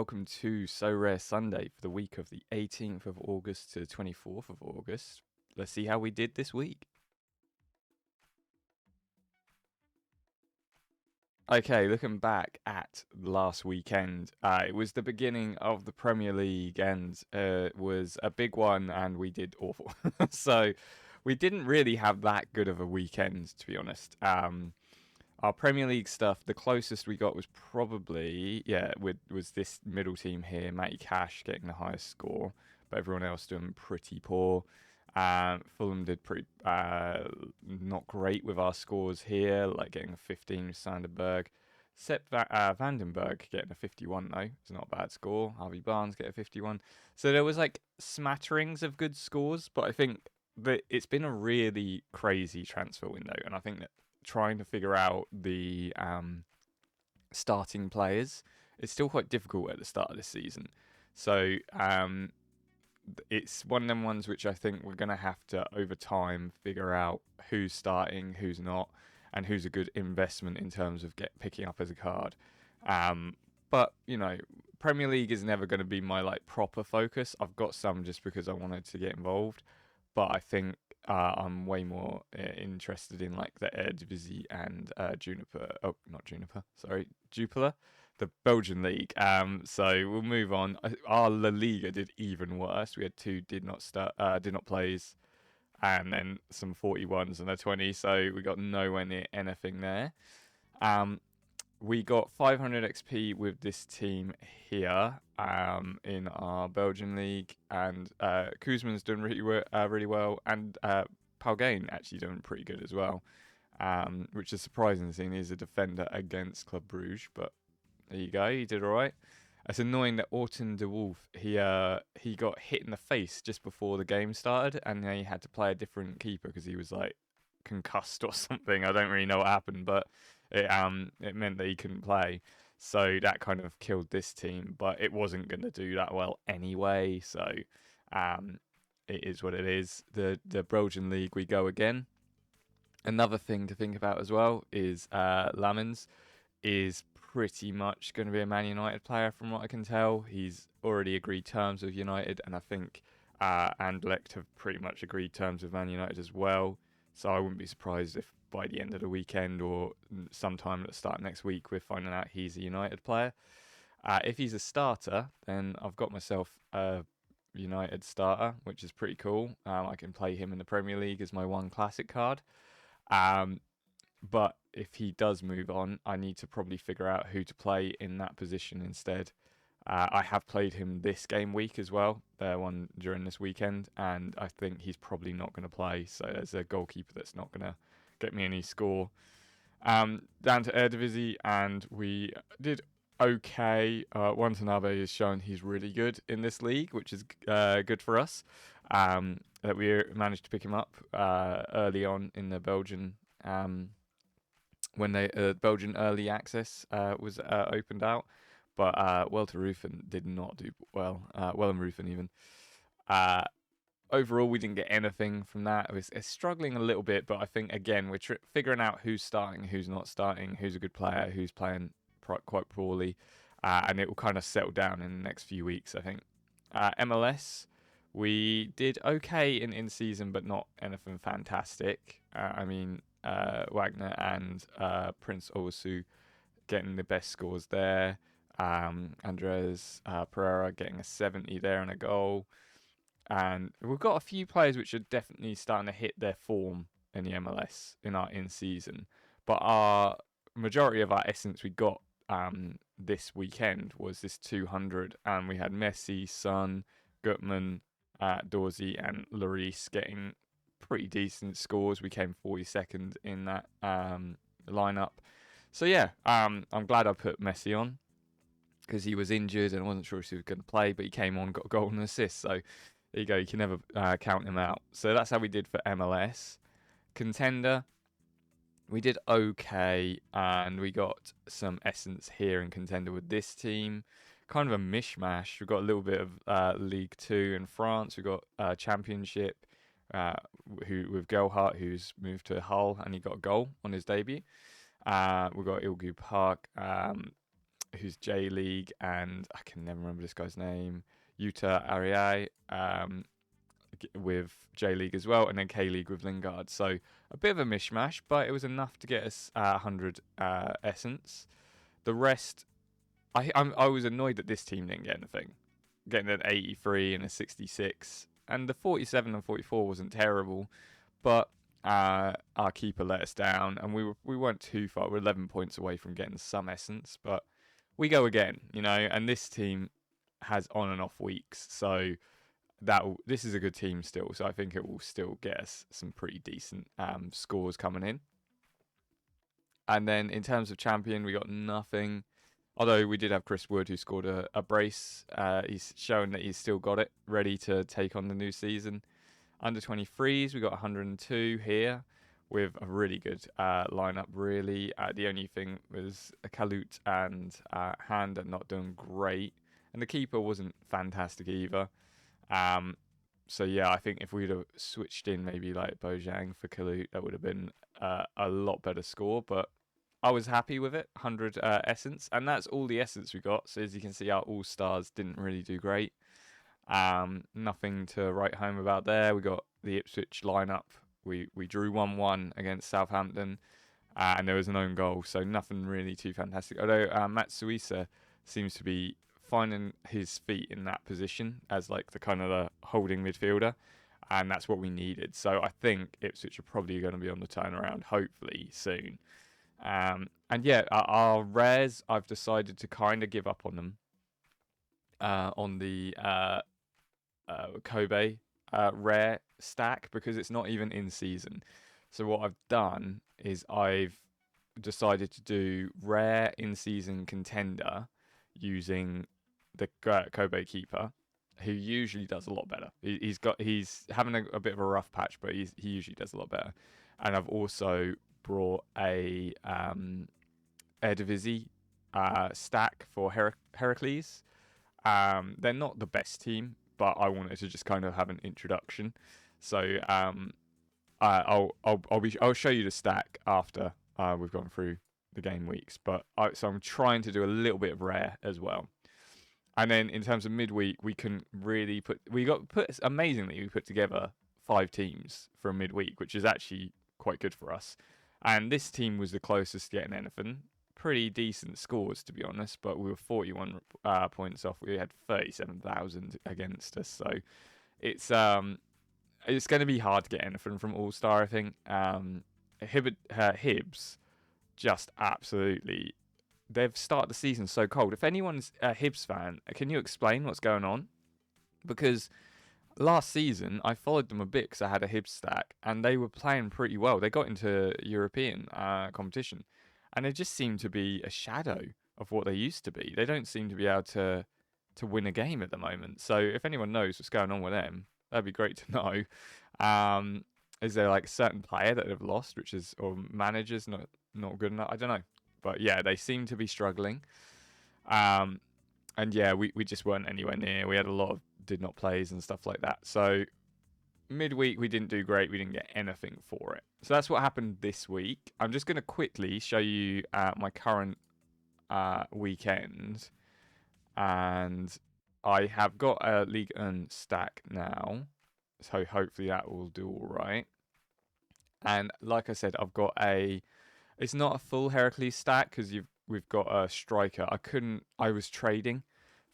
welcome to Sorare Sunday for the week of the 18th of August to the 24th of August. Let's see how we did this week. Okay, looking back at last weekend, it was the beginning of the Premier League and it was a big one and we did awful. So we didn't really have that good of a weekend, to be honest. Our Premier League stuff, the closest we got was probably, was this middle team here, Matty Cash getting the highest score, but everyone else doing pretty poor. Fulham did pretty not great with our scores here, like getting a 15 with Sanderberg. Vandenberg getting a 51 though, it's not a bad score. Harvey Barnes get a 51. So there was like smatterings of good scores, but I think that it's been a really crazy transfer window, and I think that trying to figure out the starting players is still quite difficult at the start of this season. So it's one of them ones which I think we're going to have to, over time, figure out who's starting, who's not, and who's a good investment in terms of picking up as a card. But, you know, Premier League is never going to be my proper focus. I've got some just because I wanted to get involved, but I think I'm way more interested in the Eredivisie and Juniper. Oh, not Juniper. Sorry, Jupiler, the Belgian league. So we'll move on. Our La Liga did even worse. We had two did not plays, and then some 41s and a 20. So we got nowhere near anything there. We got 500 XP with this team here in our Belgian league, and Kuzman's done really well, and Palgain actually doing pretty good as well, which is surprising seeing he's a defender against Club Bruges, but there you go, he did all right. It's annoying that Orton de Wolf, he got hit in the face just before the game started, and he had to play a different keeper because he was concussed or something. I don't really know what happened, but it meant that he couldn't play. So that kind of killed this team, but it wasn't going to do that well anyway. So it is what it is. The Belgian league, we go again. Another thing to think about as well is Lamens is pretty much going to be a Man United player from what I can tell. He's already agreed terms with United, and I think Anderlecht have pretty much agreed terms with Man United as well. So I wouldn't be surprised if by the end of the weekend or sometime at the start of next week we're finding out he's a United player. If he's a starter, then I've got myself a United starter, which is pretty cool. I can play him in the Premier League as my one classic card. But if he does move on, I need to probably figure out who to play in that position instead. I have played him this game week as well, one during this weekend, and I think he's probably not going to play. So there's a goalkeeper that's not going to get me any score. Down to Eredivisie, and we did okay. Watanabe has shown he's really good in this league, which is good for us. That we managed to pick him up early on in the Belgian when the Belgian early access was opened out. But Welter Rufen did not do well. Wellham Rufen even. Overall, we didn't get anything from that. It's struggling a little bit, but I think, again, we're figuring out who's starting, who's not starting, who's a good player, who's playing quite poorly. And it will kind of settle down in the next few weeks, I think. MLS, we did okay in season, but not anything fantastic. Wagner and Prince Owusu getting the best scores there. Andres Pereira getting a 70 there and a goal. And we've got a few players which are definitely starting to hit their form in the MLS in our in-season. But our majority of our essence we got this weekend was this 200. And we had Messi, Son, Gutman, Dorsey and Lloris getting pretty decent scores. We came 42nd in that lineup. So yeah, I'm glad I put Messi on, because he was injured and I wasn't sure if he was going to play, but he came on, got a goal and an assist. So there you go, you can never count him out. So that's how we did for MLS. Contender, we did okay, and we got some essence here in Contender with this team. Kind of a mishmash. We've got a little bit of League 2 in France. We've got Championship with Gelhardt, who's moved to Hull, and he got a goal on his debut. We've got Ilgu Park, who's J League, and I can never remember this guy's name. Yuta Ariai, with J League as well, and then K League with Lingard. So a bit of a mishmash, but it was enough to get us 100 essence. The rest, I was annoyed that this team didn't get anything, getting an 83 and a 66, and the 47 and 44 wasn't terrible, but our keeper let us down, and we weren't too far. We're 11 points away from getting some essence, but we go again, and this team has on and off weeks, so this is a good team still, so I think it will still get us some pretty decent scores coming in. And then in terms of champion, we got nothing. Although we did have Chris Wood, who scored a brace. He's shown that he's still got it, ready to take on the new season. Under 23s, we got 102 here, with a really good lineup, really. The only thing was Kalut and Hand are not doing great. And the keeper wasn't fantastic either. So yeah, I think if we'd have switched in maybe like Bojang for Kalut, that would have been a lot better score. But I was happy with it, 100 essence, and that's all the essence we got. So as you can see, our all stars didn't really do great. Nothing to write home about there. We got the Ipswich lineup. We drew 1-1 against Southampton, and there was an own goal, so nothing really too fantastic. Although Matt Suisa seems to be finding his feet in that position as like the kind of the holding midfielder, and that's what we needed. So I think Ipswich are probably going to be on the turnaround, hopefully soon. And yeah, our rares, I've decided to kind of give up on them on the Kobe rare stack, because it's not even in season. So what I've done is I've decided to do rare in season contender using the Kobe keeper, who usually does a lot better. He's having a bit of a rough patch, but he usually does a lot better. And I've also brought a Eredivisie stack for Heracles. They're not the best team, but I wanted to just kind of have an introduction. So I'll show you the stack after we've gone through the game weeks. But so I'm trying to do a little bit of rare as well. And then in terms of midweek, we couldn't really amazingly, we put together 5 teams for a midweek, which is actually quite good for us. And this team was the closest to getting anything. Pretty decent scores, to be honest, but we were 41 points off. We had 37,000 against us, so it's going to be hard to get anything from All Star, I think. Hibs just absolutely, they've started the season so cold. If anyone's a Hibs fan, can you explain what's going on? Because last season I followed them a bit because I had a Hibs stack, and they were playing pretty well. They got into European competition, and they just seem to be a shadow of what they used to be. They don't seem to be able to win a game at the moment. So if anyone knows what's going on with them, that'd be great to know. Is there like a certain player that they've lost, or managers not good enough? I don't know. But yeah, they seem to be struggling. And yeah, we just weren't anywhere near. We had a lot of did not plays and stuff like that. So midweek we didn't do great. We didn't get anything for it. So that's what happened this week. I'm just going to quickly show you my current weekend. And I have got a League One stack now. So hopefully that will do all right. And like I said, I've got it's not a full Heracles stack because we've got a striker. I was trading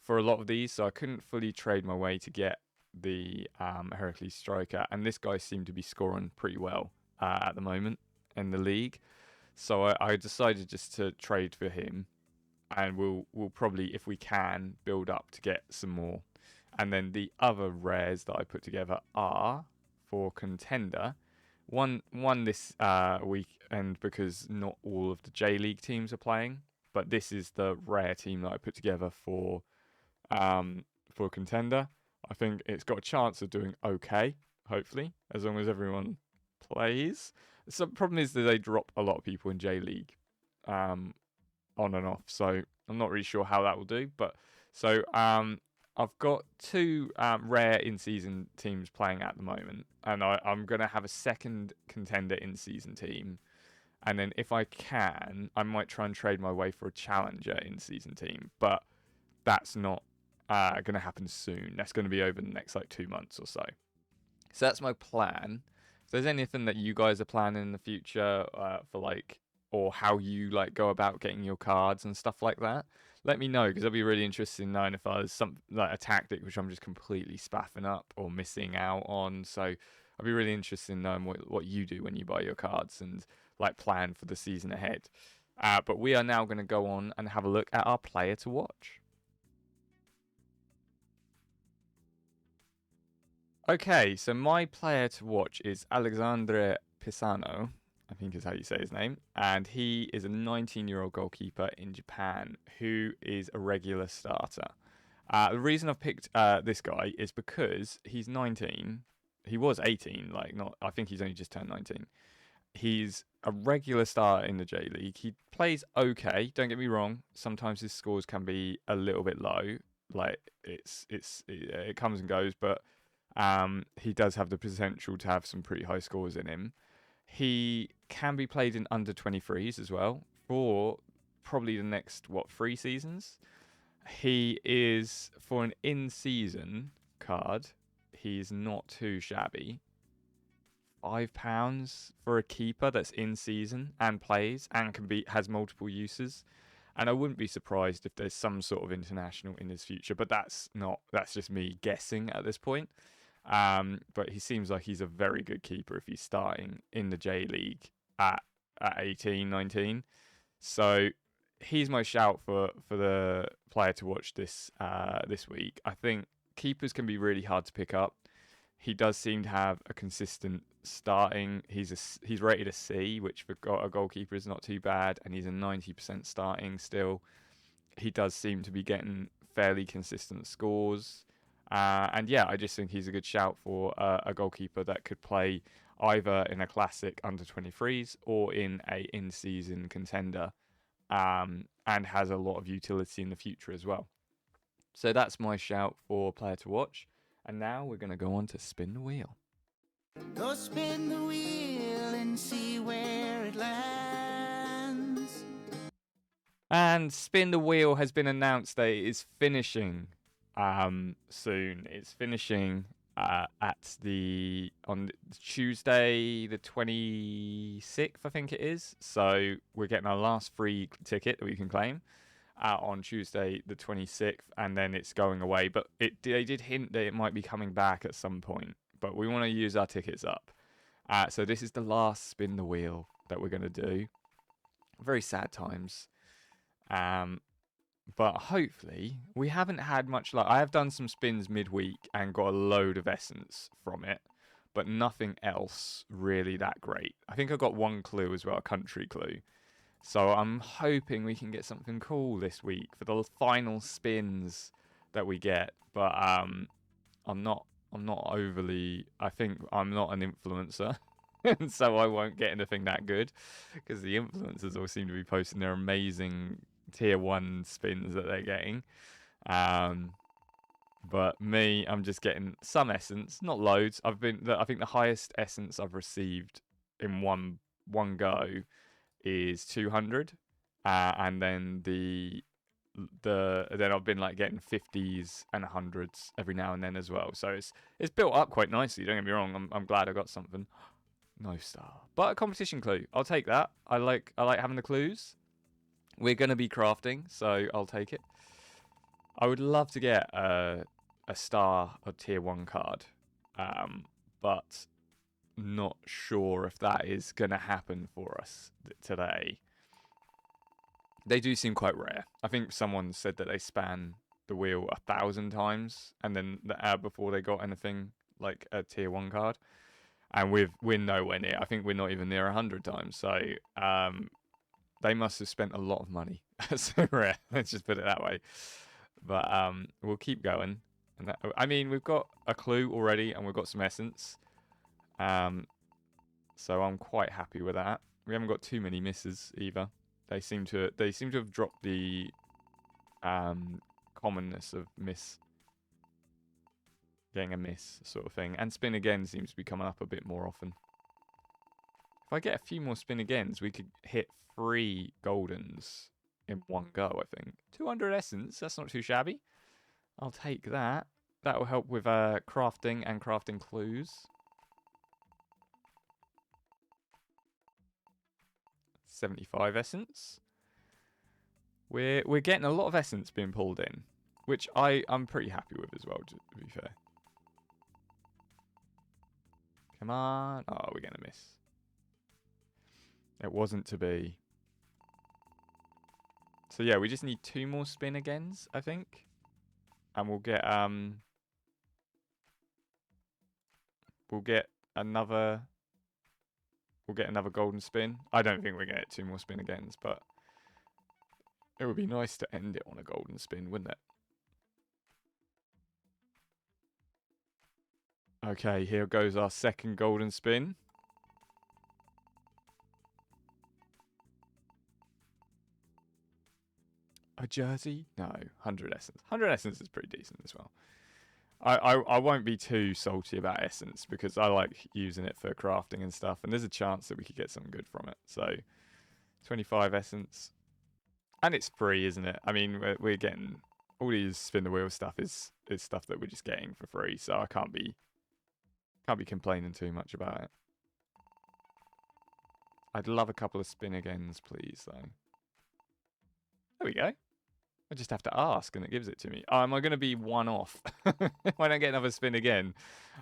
for a lot of these, so I couldn't fully trade my way to get the Heracles striker. And this guy seemed to be scoring pretty well at the moment in the league. So I decided just to trade for him, and we'll probably, if we can, build up to get some more. And then the other rares that I put together are for contender. One this weekend, because not all of the J League teams are playing, but this is the rare team that I put together for contender. I think it's got a chance of doing okay, hopefully, as long as everyone plays. The problem is that they drop a lot of people in J League on and off, so I'm not really sure how that will do. But so I've got 2 rare in-season teams playing at the moment, and I'm going to have a second contender in-season team And then if I can, I might try and trade my way for a challenger in season team. But that's not going to happen soon. That's going to be over the next like 2 months or so. So that's my plan. If there's anything that you guys are planning in the future for like, or how you like go about getting your cards and stuff like that, let me know because I'd be really interested in knowing if there's some like a tactic which I'm just completely spaffing up or missing out on. So I'd be really interested in knowing what you do when you buy your cards and like plan for the season ahead. But we are now going to go on and have a look at our player to watch. Okay, so my player to watch is Alexandre Pisano, I think is how you say his name, and he is a 19-year-old goalkeeper in Japan who is a regular starter. The reason I've picked this guy is because he's 19. He was 18, like not. I think he's only just turned 19. He's a regular starter in the J League. He plays okay. Don't get me wrong. Sometimes his scores can be a little bit low. Like it comes and goes, but he does have the potential to have some pretty high scores in him. He can be played in under 23s as well for probably the next 3 seasons. He is for an in-season card. He's not too shabby. £5 for a keeper that's in season and plays and has multiple uses. And I wouldn't be surprised if there's some sort of international in his future, but that's just me guessing at this point. But he seems like he's a very good keeper if he's starting in the J League at 18, 19. So he's my shout for the player to watch this week. I think keepers can be really hard to pick up. He does seem to have a consistent starting. He's rated a C, which for a goalkeeper is not too bad, and he's a 90% starting still. He does seem to be getting fairly consistent scores. And yeah, I just think he's a good shout for a goalkeeper that could play either in a classic under 23s or in a in-season contender, and has a lot of utility in the future as well. So that's my shout for player to watch. And now we're going to go on to spin the wheel. Go spin the wheel and see where it lands. And spin the wheel has been announced that it is finishing soon. It's finishing on Tuesday the 26th, I think it is. So we're getting our last free ticket that we can claim on Tuesday the 26th, and then it's going away. But they did hint that it might be coming back at some point. But we want to use our tickets up. So this is the last spin the wheel that we're going to do. Very sad times. But hopefully we haven't had much luck. I have done some spins midweek and got a load of essence from it, but nothing else really that great. I think I got one clue as well, a country clue. So I'm hoping we can get something cool this week for the final spins that we get. But I'm not overly. I think I'm not an influencer. And so I won't get anything that good because the influencers all seem to be posting their amazing tier 1 spins that they're getting. But me, I'm just getting some essence, not loads. I think the highest essence I've received in one go is 200, and then then I've been like getting 50s and 100s every now and then as well. So it's built up quite nicely. Don't get me wrong. I'm glad I got something. No star, but a competition clue. I'll take that. I like having the clues. We're gonna be crafting, so I'll take it. I would love to get a star or tier 1 card, but not sure if that is gonna happen for us today. They do seem quite rare. I think someone said that they span the wheel 1,000 times, and then before they got anything like a tier 1 card. And we're nowhere near. I think we're not even near 100 times. So they must have spent a lot of money. So rare. Let's just put it that way. But we'll keep going. And we've got a clue already, and we've got some essence. So I'm quite happy with that. We haven't got too many misses either. They seem to have dropped the commonness of getting a miss sort of thing. And spin again seems to be coming up a bit more often. If I get a few more spin agains, we could hit 3 goldens in one go, I think. 200 essence, that's not too shabby. I'll take that. That will help with crafting and crafting clues. 75 essence. We're getting a lot of essence being pulled in, which I'm pretty happy with as well, to be fair. Come on. Oh, we're going to miss. It wasn't to be. So yeah, we just need 2 more spin agains, I think. And we'll get another golden spin. I don't think we're gonna get 2 more spin agains, but it would be nice to end it on a golden spin, wouldn't it? Okay, here goes our second golden spin. A jersey? No, 100 essence. 100 essence is pretty decent as well. I won't be too salty about essence because I like using it for crafting and stuff, and there's a chance that we could get something good from it. So, 25 essence. And it's free, isn't it? I mean, we're getting all these spin the wheel stuff is stuff that we're just getting for free, so I can't be complaining too much about it. I'd love a couple of spin agains, please, though. There we go. I just have to ask, and it gives it to me. Oh, am I going to be one off? If I don't get another spin again,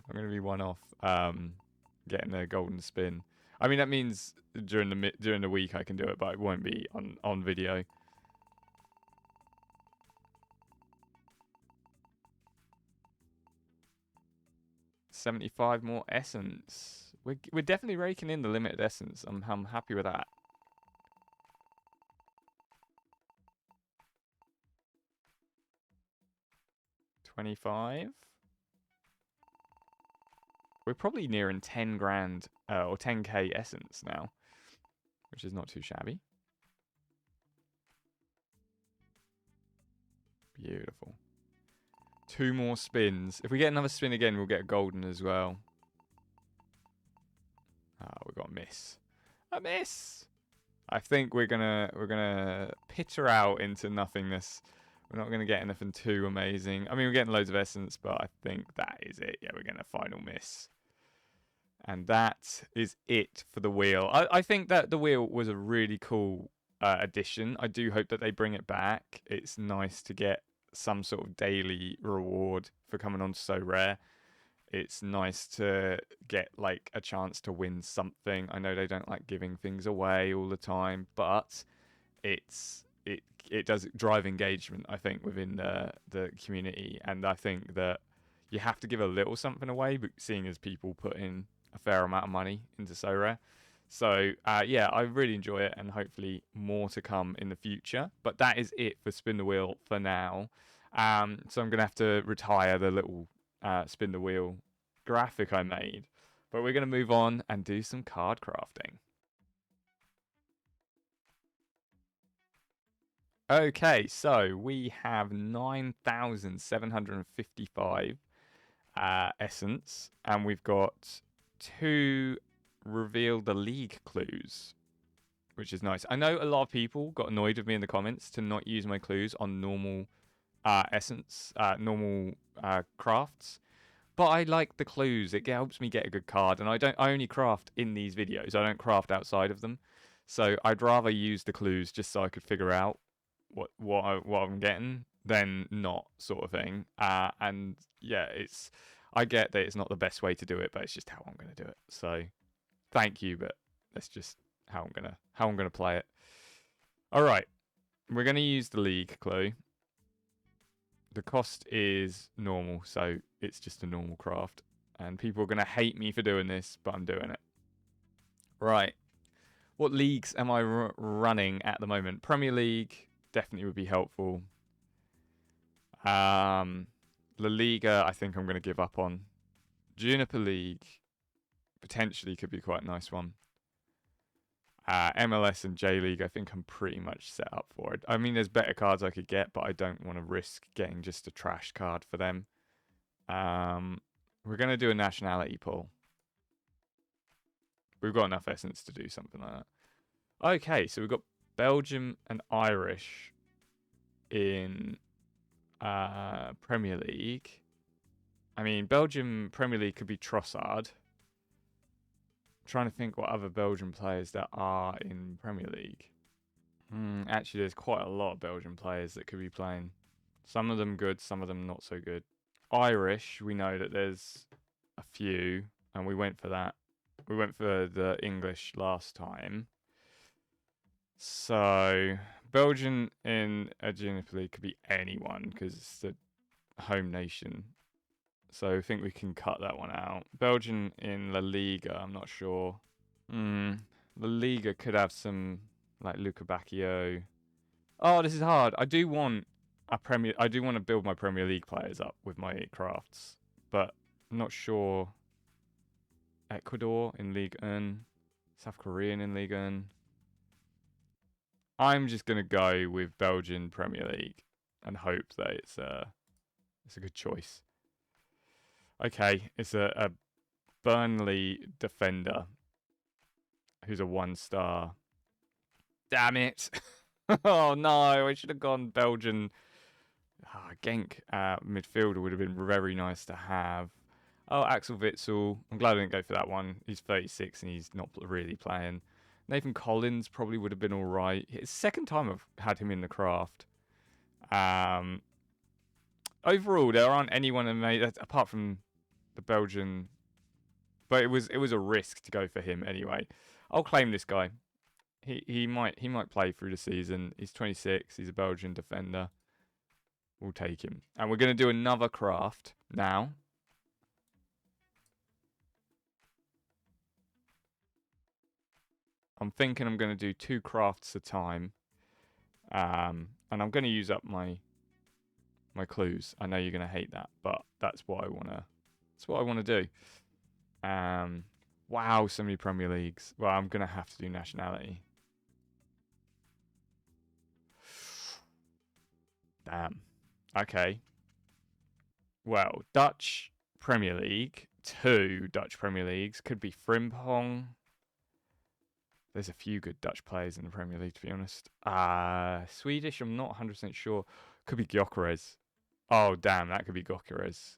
I'm going to be one off getting a golden spin. I mean, that means during the week I can do it, but it won't be on video. $75 more essence. We're definitely raking in the limited essence. I'm happy with that. $25. We're probably nearing 10 grand or 10k essence now, which is not too shabby. Beautiful. 2 more spins. If we get another spin again, we'll get a golden as well. Ah, we got a miss. A miss. I think we're gonna pitter out into nothingness. We're not gonna get anything too amazing. I mean, we're getting loads of essence, but I think that is it. Yeah, we're getting a final miss. And that is it for the wheel. I think that the wheel was a really cool addition. I do hope that they bring it back. It's nice to get some sort of daily reward for coming on So Rare. It's nice to get like a chance to win something. I know they don't like giving things away all the time, but it does drive engagement, I think, within the community. And I think that you have to give a little something away, but seeing as people put in a fair amount of money into So Rare. So yeah, I really enjoy it, and hopefully more to come in the future. But that is it for Spin the Wheel for now. So I'm gonna have to retire the little spin the wheel graphic I made. But we're gonna move on and do some card crafting. Okay, so we have 9,755 essence, and we've got 2 reveal the league clues, which is nice. I know a lot of people got annoyed with me in the comments to not use my clues on normal essence, normal crafts, but I like the clues. It helps me get a good card, and I only craft in these videos. I don't craft outside of them, so I'd rather use the clues just so I could figure out what I'm getting than not, sort of thing. And yeah, I get that it's not the best way to do it, but it's just how I'm gonna do it. So thank you, but that's just how I'm gonna play it. All right, we're gonna use the league clue. The cost is normal, so it's just a normal craft, and people are gonna hate me for doing this, but I'm doing it. Right, what leagues am I running at the moment? Premier League definitely would be helpful. La Liga, I think I'm going to give up on. Juniper League potentially could be quite a nice one. MLS and J League, I think I'm pretty much set up for it. I mean, there's better cards I could get, but I don't want to risk getting just a trash card for them. We're going to do a nationality pull. We've got enough essence to do something like that. Okay, so we've got Belgium and Irish in Premier League. I mean, Belgium Premier League could be Trossard. I'm trying to think what other Belgian players that are in Premier League. Actually, there's quite a lot of Belgian players that could be playing. Some of them good, some of them not so good. Irish, we know that there's a few, and we went for that. We went for the English last time. So, Belgian in a Junior League could be anyone because it's the home nation. So, I think we can cut that one out. Belgian in La Liga, I'm not sure. La Liga could have some, like Luca Bacchio. Oh, this is hard. I do want to build my Premier League players up with my crafts, but I'm not sure. Ecuador in Ligue 1, South Korean in Ligue 1. I'm just gonna go with Belgian Premier League and hope that it's a good choice. Okay, it's a Burnley defender who's a 1-star. Damn it! Oh no, I should have gone Belgian. Genk midfielder would have been very nice to have. Oh, Axel Witsel. I'm glad I didn't go for that one. He's 36 and he's not really playing. Nathan Collins probably would have been all right. It's the second time I've had him in the craft. Overall, there aren't anyone apart from the Belgian, but it was a risk to go for him anyway. I'll claim this guy. He might play through the season. He's 26. He's a Belgian defender. We'll take him. And we're going to do another craft now. I'm thinking I'm going to do 2 crafts a time. And I'm going to use up my clues. I know you're going to hate that, but that's what I want to do. Wow, so many Premier Leagues. Well, I'm going to have to do nationality. Damn. Okay. Well, Dutch Premier League. 2 Dutch Premier Leagues. Could be Frimpong. There's a few good Dutch players in the Premier League, to be honest. Swedish, I'm not 100% sure. Could be Gyökeres. Oh, damn, that could be Gyökeres.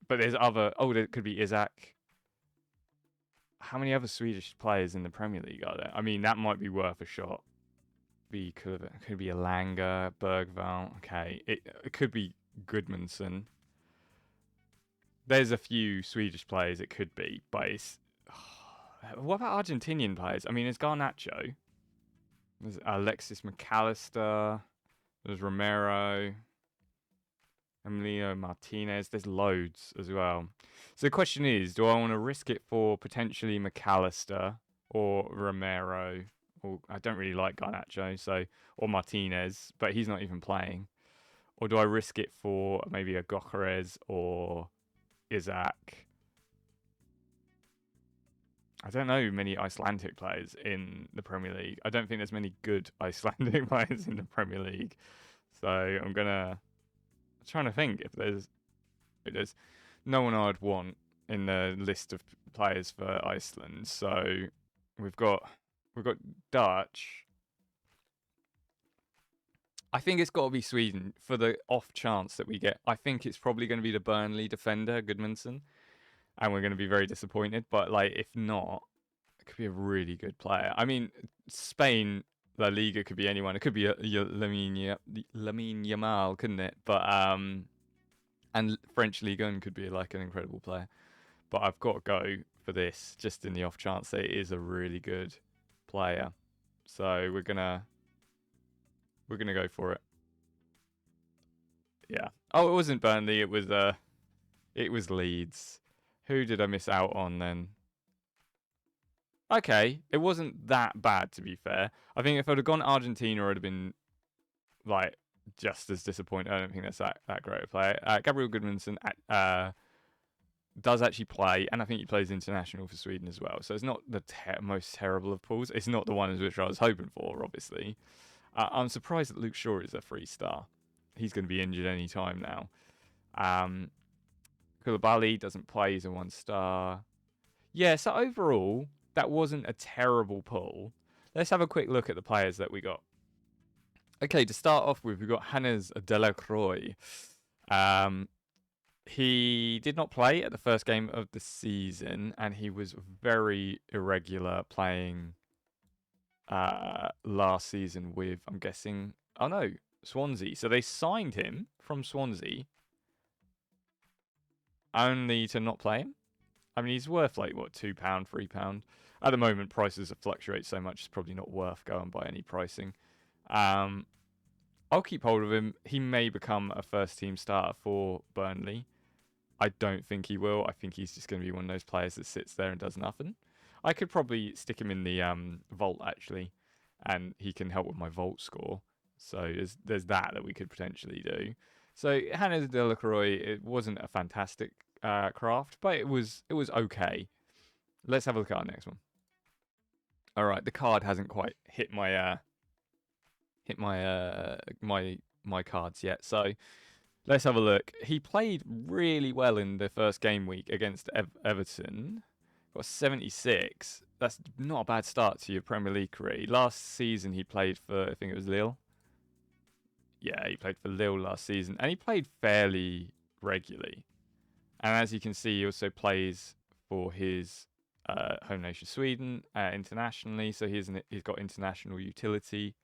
But there's other... Oh, there could be Isaac. How many other Swedish players in the Premier League are there? I mean, that might be worth a shot. Could be Elanga, Bergvall. Okay, it could be Goodmanson. There's a few Swedish players it could be, but it's... What about Argentinian players? I mean, there's Garnacho. There's Alexis McAllister. There's Romero. Emilio Martinez. There's loads as well. So the question is, do I want to risk it for potentially McAllister or Romero? Or I don't really like Garnacho, or Martinez, but he's not even playing. Or do I risk it for maybe a Gyökeres or Isaac? I don't know many Icelandic players in the Premier League. I don't think there's many good Icelandic players in the Premier League. So I'm trying to think if there's no one I'd want in the list of players for Iceland. So we've got Dutch. I think it's got to be Sweden for the off chance that we get. I think it's probably going to be the Burnley defender, Goodmanson. And we're going to be very disappointed. But like, if not, it could be a really good player. I mean, Spain, La Liga could be anyone. It could be Lamine Yamal, couldn't it? But and French Ligue 1 could be like an incredible player. But I've got to go for this just in the off chance that it is a really good player. So we're gonna go for it. Yeah. Oh, it wasn't Burnley. It was Leeds. Who did I miss out on then? Okay, it wasn't that bad to be fair. I think if I'd have gone Argentina, I'd have been like just as disappointed. I don't think that's that great a player. Gabriel Goodmanson does actually play, and I think he plays international for Sweden as well. So it's not the most terrible of pulls. It's not the one which I was hoping for, obviously. I'm surprised that Luke Shaw is a 3-star. He's going to be injured any time now. Koulibaly doesn't play. He's a 1-star. Yeah, so overall, that wasn't a terrible pull. Let's have a quick look at the players that we got. Okay, to start off with, we've got Hannes Delacroix. He did not play at the first game of the season, and he was very irregular playing last season with, I'm guessing, oh no, Swansea. So they signed him from Swansea only to not play him. I mean, he's worth like, what, £2, £3? At the moment, prices fluctuate so much, it's probably not worth going by any pricing. I'll keep hold of him. He may become a first team starter for Burnley. I don't think he will. I think he's just going to be one of those players that sits there and does nothing. I could probably stick him in the vault, actually, and he can help with my vault score. So there's that we could potentially do. So Hannes Delacroix, it wasn't a fantastic craft, but it was okay. Let's have a look at our next one. All right, the card hasn't quite hit my my cards yet, so let's have a look. He played really well in the first game week against Everton. Got 76. That's not a bad start to your Premier League career. Last season he played for, I think it was Lille. Yeah, he played for Lille last season, and he played fairly regularly. And as you can see, he also plays for his home nation, Sweden, internationally. So he's got international utility.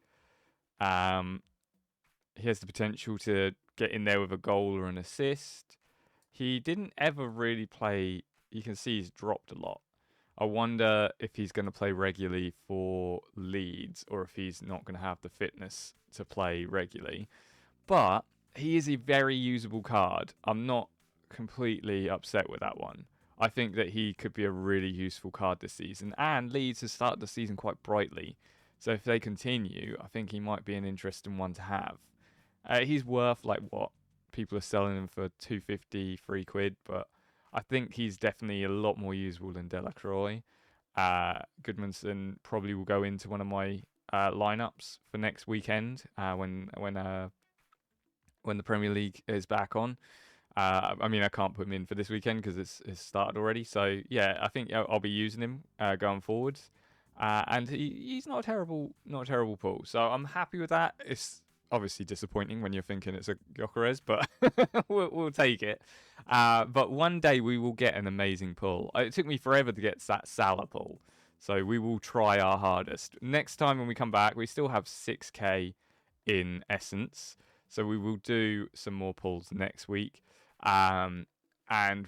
He has the potential to get in there with a goal or an assist. He didn't ever really play. You can see he's dropped a lot. I wonder if he's going to play regularly for Leeds or if he's not going to have the fitness to play regularly. But he is a very usable card. I'm not completely upset with that one. I think that he could be a really useful card this season. And Leeds has started the season quite brightly. So if they continue, I think he might be an interesting one to have. He's worth like what people are selling him for, 250, £3, but I think he's definitely a lot more usable than Delacroix. Goodmanson probably will go into one of my lineups for next weekend when the Premier League is back on. I mean, I can't put him in for this weekend because it's started already. So yeah, I think I'll be using him going forwards. And he's not a terrible pull. So I'm happy with that. It's obviously disappointing when you're thinking it's a Gyökeres, but we'll take it. But one day we will get an amazing pull. It took me forever to get that Salah pull. So we will try our hardest. Next time when we come back, we still have 6k in essence. So we will do some more pulls next week. And I'm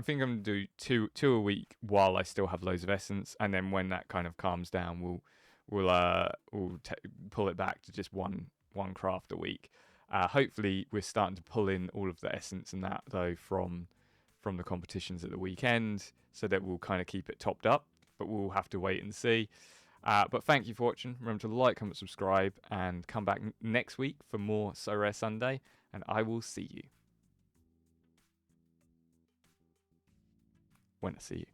thinking I'm gonna do two a week while I still have loads of essence, and then when that kind of calms down, we'll pull it back to just one craft a week. Hopefully, we're starting to pull in all of the essence and that though from the competitions at the weekend, so that we'll kind of keep it topped up. But we'll have to wait and see. But thank you for watching. Remember to like, comment, subscribe, and come back next week for more Sorare Sunday. And I will see you when I see you.